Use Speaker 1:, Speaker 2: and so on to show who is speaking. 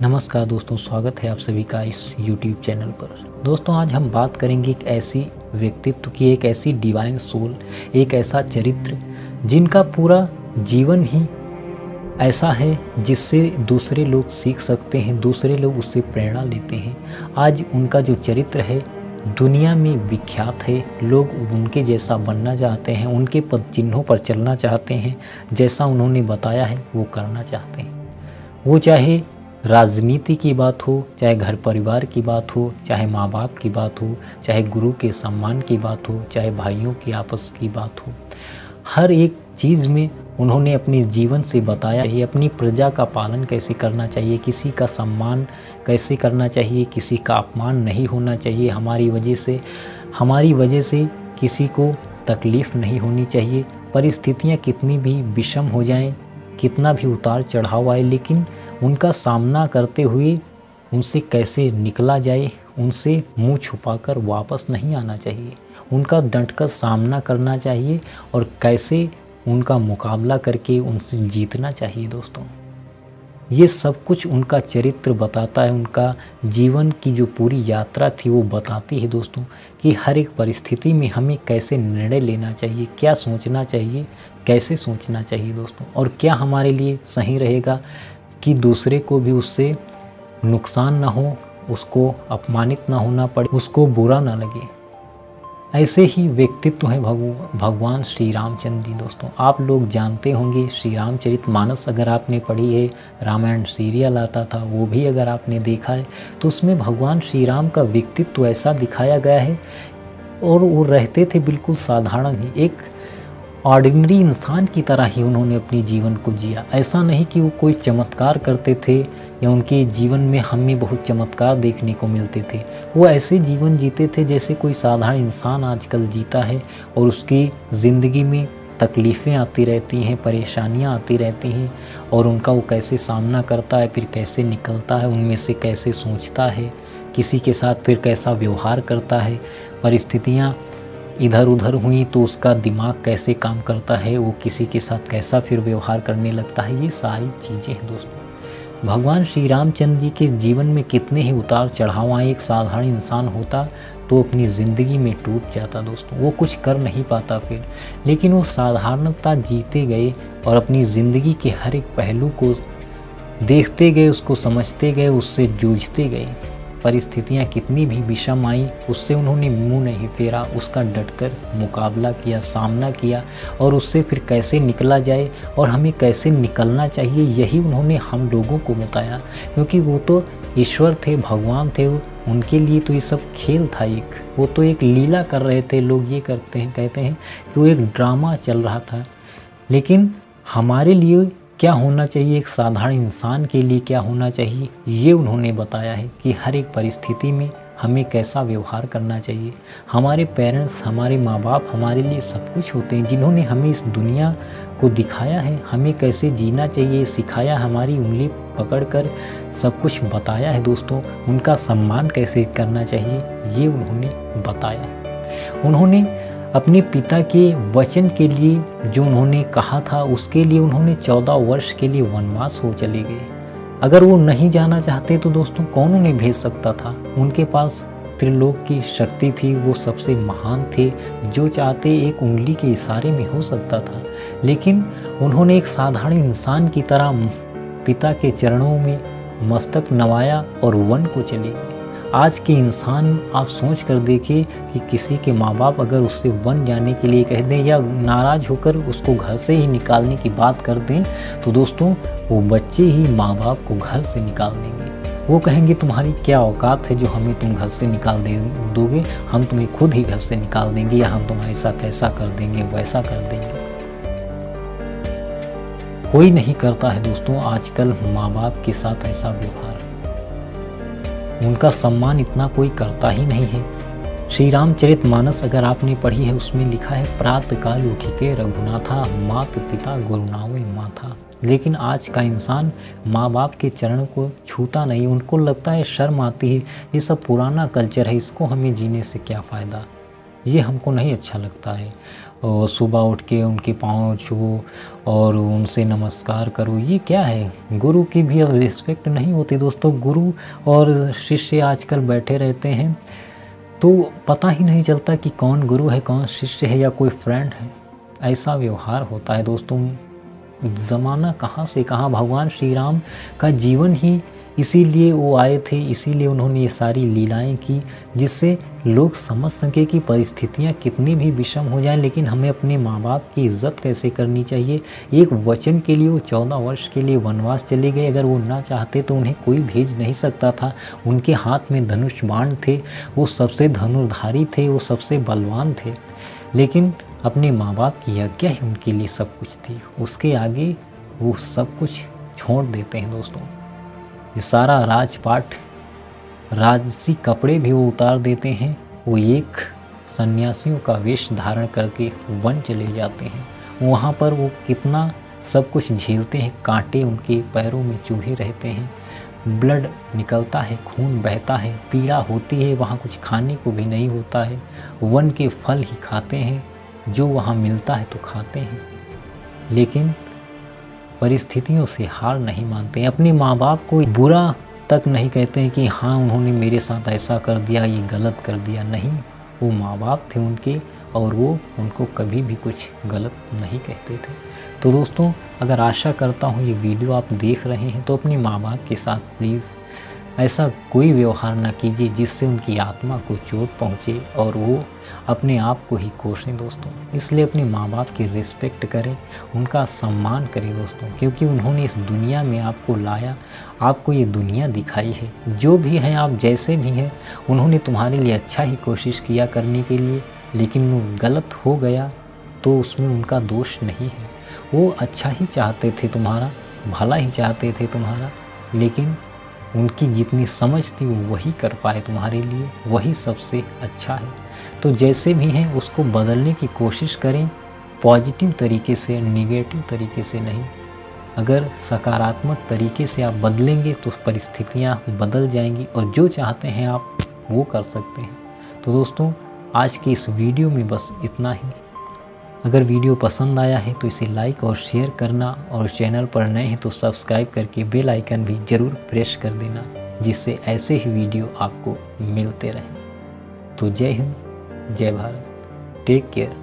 Speaker 1: नमस्कार दोस्तों, स्वागत है आप सभी का इस YouTube चैनल पर। दोस्तों, आज हम बात करेंगे एक ऐसी व्यक्तित्व की, एक ऐसी डिवाइन सोल, एक ऐसा चरित्र जिनका पूरा जीवन ही ऐसा है जिससे दूसरे लोग सीख सकते हैं, दूसरे लोग उससे प्रेरणा लेते हैं। आज उनका जो चरित्र है दुनिया में विख्यात है। लोग उनके जैसा बनना चाहते हैं, उनके पद चिन्हों पर चलना चाहते हैं, जैसा उन्होंने बताया है वो करना चाहते हैं। वो चाहे राजनीति की बात हो, चाहे घर परिवार की बात हो, चाहे माँ बाप की बात हो, चाहे गुरु के सम्मान की बात हो, चाहे भाइयों की आपस की बात हो, हर एक चीज़ में उन्होंने अपने जीवन से बताया है अपनी प्रजा का पालन कैसे करना चाहिए, किसी का सम्मान कैसे करना चाहिए, किसी का अपमान नहीं होना चाहिए, हमारी वजह से किसी को तकलीफ़ नहीं होनी चाहिए। परिस्थितियाँ कितनी भी विषम हो जाएं, कितना भी उतार चढ़ाव आए, लेकिन उनका सामना करते हुए उनसे कैसे निकला जाए, उनसे मुंह छुपाकर वापस नहीं आना चाहिए, उनका डटकर सामना करना चाहिए और कैसे उनका मुकाबला करके उनसे जीतना चाहिए। दोस्तों, ये सब कुछ उनका चरित्र बताता है, उनका जीवन की जो पूरी यात्रा थी वो बताती है दोस्तों कि हर एक परिस्थिति में हमें कैसे निर्णय लेना चाहिए, क्या सोचना चाहिए, कैसे सोचना चाहिए दोस्तों, और क्या हमारे लिए सही रहेगा कि दूसरे को भी उससे नुकसान ना हो, उसको अपमानित ना होना पड़े, उसको बुरा ना लगे। ऐसे ही व्यक्तित्व हैं भगवान श्री रामचंद्र जी। दोस्तों, आप लोग जानते होंगे श्री रामचरितमानस अगर आपने पढ़ी है, रामायण सीरियल आता था वो भी अगर आपने देखा है, तो उसमें भगवान श्री राम का व्यक्तित्व ऐसा दिखाया गया है और वो रहते थे बिल्कुल साधारण ही, एक ऑर्डिनरी इंसान की तरह ही उन्होंने अपने जीवन को जिया। ऐसा नहीं कि वो कोई चमत्कार करते थे या उनके जीवन में हमें बहुत चमत्कार देखने को मिलते थे। वो ऐसे जीवन जीते थे जैसे कोई साधारण इंसान आजकल जीता है और उसकी ज़िंदगी में तकलीफ़ें आती रहती हैं, परेशानियां आती रहती हैं और उनका वो कैसे सामना करता है, फिर कैसे निकलता है, उनमें से कैसे सोचता है, किसी के साथ फिर कैसा व्यवहार करता है, परिस्थितियाँ इधर उधर हुई तो उसका दिमाग कैसे काम करता है, वो किसी के साथ कैसा फिर व्यवहार करने लगता है। ये सारी चीज़ें हैं दोस्तों। भगवान श्री रामचंद्र जी के जीवन में कितने ही उतार चढ़ाव आए। एक साधारण इंसान होता तो अपनी ज़िंदगी में टूट जाता दोस्तों, वो कुछ कर नहीं पाता फिर, लेकिन वो साधारणता जीते गए और अपनी ज़िंदगी के हर एक पहलू को देखते गए, उसको समझते गए, उससे जूझते गए। परिस्थितियाँ कितनी भी विषम आई, उससे उन्होंने मुंह नहीं फेरा, उसका डटकर मुकाबला किया, सामना किया और उससे फिर कैसे निकला जाए और हमें कैसे निकलना चाहिए, यही उन्होंने हम लोगों को बताया। क्योंकि वो तो ईश्वर थे, भगवान थे, उनके लिए तो ये सब खेल था, वो तो एक लीला कर रहे थे। लोग ये कहते हैं कि वो एक ड्रामा चल रहा था, लेकिन हमारे लिए क्या होना चाहिए, एक साधारण इंसान के लिए क्या होना चाहिए, ये उन्होंने बताया है कि हर एक परिस्थिति में हमें कैसा व्यवहार करना चाहिए। हमारे पेरेंट्स, हमारे माँ बाप हमारे लिए सब कुछ होते हैं, जिन्होंने हमें इस दुनिया को दिखाया है, हमें कैसे जीना चाहिए सिखाया, हमारी उंगली पकड़कर सब कुछ बताया है दोस्तों। उनका सम्मान कैसे करना चाहिए ये उन्होंने बताया है। उन्होंने अपने पिता के वचन के लिए जो उन्होंने कहा था, उसके लिए उन्होंने 14 वर्ष के लिए वनवास हो चले गए। अगर वो नहीं जाना चाहते तो दोस्तों कौन उन्हें भेज सकता था। उनके पास त्रिलोक की शक्ति थी, वो सबसे महान थे, जो चाहते एक उंगली के इशारे में हो सकता था, लेकिन उन्होंने एक साधारण इंसान की तरह पिता के चरणों में मस्तक नवाया और वन को चले गए। आज के इंसान आप सोच कर देखिए कि किसी के माँ बाप अगर उससे वन जाने के लिए कह दें या नाराज़ होकर उसको घर से ही निकालने की बात कर दें, तो दोस्तों वो बच्चे ही माँ बाप को घर से निकाल देंगे। वो कहेंगे तुम्हारी क्या औकात है जो हमें तुम घर से निकाल दोगे, हम तुम्हें खुद ही घर से निकाल देंगे या हम तुम्हारे साथ ऐसा कर देंगे, वैसा कर देंगे। कोई नहीं करता है दोस्तों आजकल माँ बाप के साथ ऐसा व्यवहार, उनका सम्मान इतना कोई करता ही नहीं है। श्री रामचरितमानस अगर आपने पढ़ी है, उसमें लिखा है प्रातः काल उठिके रघुनाथा, मात पिता गुरुनावे माथा। लेकिन आज का इंसान माँ बाप के चरण को छूता नहीं, उनको लगता है शर्म आती है, ये सब पुराना कल्चर है, इसको हमें जीने से क्या फ़ायदा, ये हमको नहीं अच्छा लगता है। और सुबह उठ के उनके पाँव छुओ और उनसे नमस्कार करो, ये क्या है? गुरु की भी अब रिस्पेक्ट नहीं होती दोस्तों। गुरु और शिष्य आजकल बैठे रहते हैं तो पता ही नहीं चलता कि कौन गुरु है, कौन शिष्य है या कोई फ्रेंड है। ऐसा व्यवहार होता है दोस्तों। ज़माना कहाँ से कहाँ, भगवान श्री राम का जीवन ही इसीलिए वो आए थे, इसीलिए उन्होंने ये सारी लीलाएं की, जिससे लोग समझ सके कि परिस्थितियाँ कितनी भी विषम हो जाएं, लेकिन हमें अपने माँ बाप की इज़्ज़त कैसे करनी चाहिए। एक वचन के लिए वो 14 वर्ष के लिए वनवास चले गए। अगर वो ना चाहते तो उन्हें कोई भेज नहीं सकता था। उनके हाथ में धनुष बाण थे, वो सबसे धनुर्धारी थे, वो सबसे बलवान थे, लेकिन अपने माँ बाप की आज्ञा ही उनके लिए सब कुछ थी। उसके आगे वो सब कुछ छोड़ देते हैं दोस्तों। ये सारा राजपाट, राजसी कपड़े भी वो उतार देते हैं। वो एक सन्यासियों का वेश धारण करके वन चले जाते हैं। वहाँ पर वो कितना सब कुछ झेलते हैं। कांटे उनके पैरों में चुभे रहते हैं, ब्लड निकलता है, खून बहता है, पीड़ा होती है, वहाँ कुछ खाने को भी नहीं होता है। वन के फल ही खाते हैं, जो वहाँ मिलता है तो खाते हैं, लेकिन परिस्थितियों से हार नहीं मानते। अपने माँ बाप को बुरा तक नहीं कहते हैं कि हाँ उन्होंने मेरे साथ ऐसा कर दिया, ये गलत कर दिया। नहीं, वो माँ बाप थे उनके और वो उनको कभी भी कुछ गलत नहीं कहते थे। तो दोस्तों, अगर आशा करता हूँ ये वीडियो आप देख रहे हैं तो अपने माँ बाप के साथ प्लीज़ ऐसा कोई व्यवहार ना कीजिए जिससे उनकी आत्मा को चोट पहुँचे और वो अपने आप को ही कोसें दोस्तों। इसलिए अपने माँ बाप की रिस्पेक्ट करें, उनका सम्मान करें दोस्तों, क्योंकि उन्होंने इस दुनिया में आपको लाया, आपको ये दुनिया दिखाई है। जो भी हैं आप, जैसे भी हैं, उन्होंने तुम्हारे लिए अच्छा ही कोशिश किया करने के लिए, लेकिन वो गलत हो गया तो उसमें उनका दोष नहीं है। वो अच्छा ही चाहते थे, तुम्हारा भला ही चाहते थे तुम्हारा, लेकिन उनकी जितनी समझ थी वो वही कर पाए तुम्हारे लिए, वही सबसे अच्छा है। तो जैसे भी हैं उसको बदलने की कोशिश करें, पॉजिटिव तरीके से, नेगेटिव तरीके से नहीं। अगर सकारात्मक तरीके से आप बदलेंगे तो परिस्थितियाँ बदल जाएंगी और जो चाहते हैं आप वो कर सकते हैं। तो दोस्तों, आज की इस वीडियो में बस इतना ही। अगर वीडियो पसंद आया है तो इसे लाइक और शेयर करना, और चैनल पर नए हैं तो सब्सक्राइब करके बेल आइकन भी ज़रूर प्रेस कर देना, जिससे ऐसे ही वीडियो आपको मिलते रहें। तो जय हिंद, जय भारत, टेक केयर।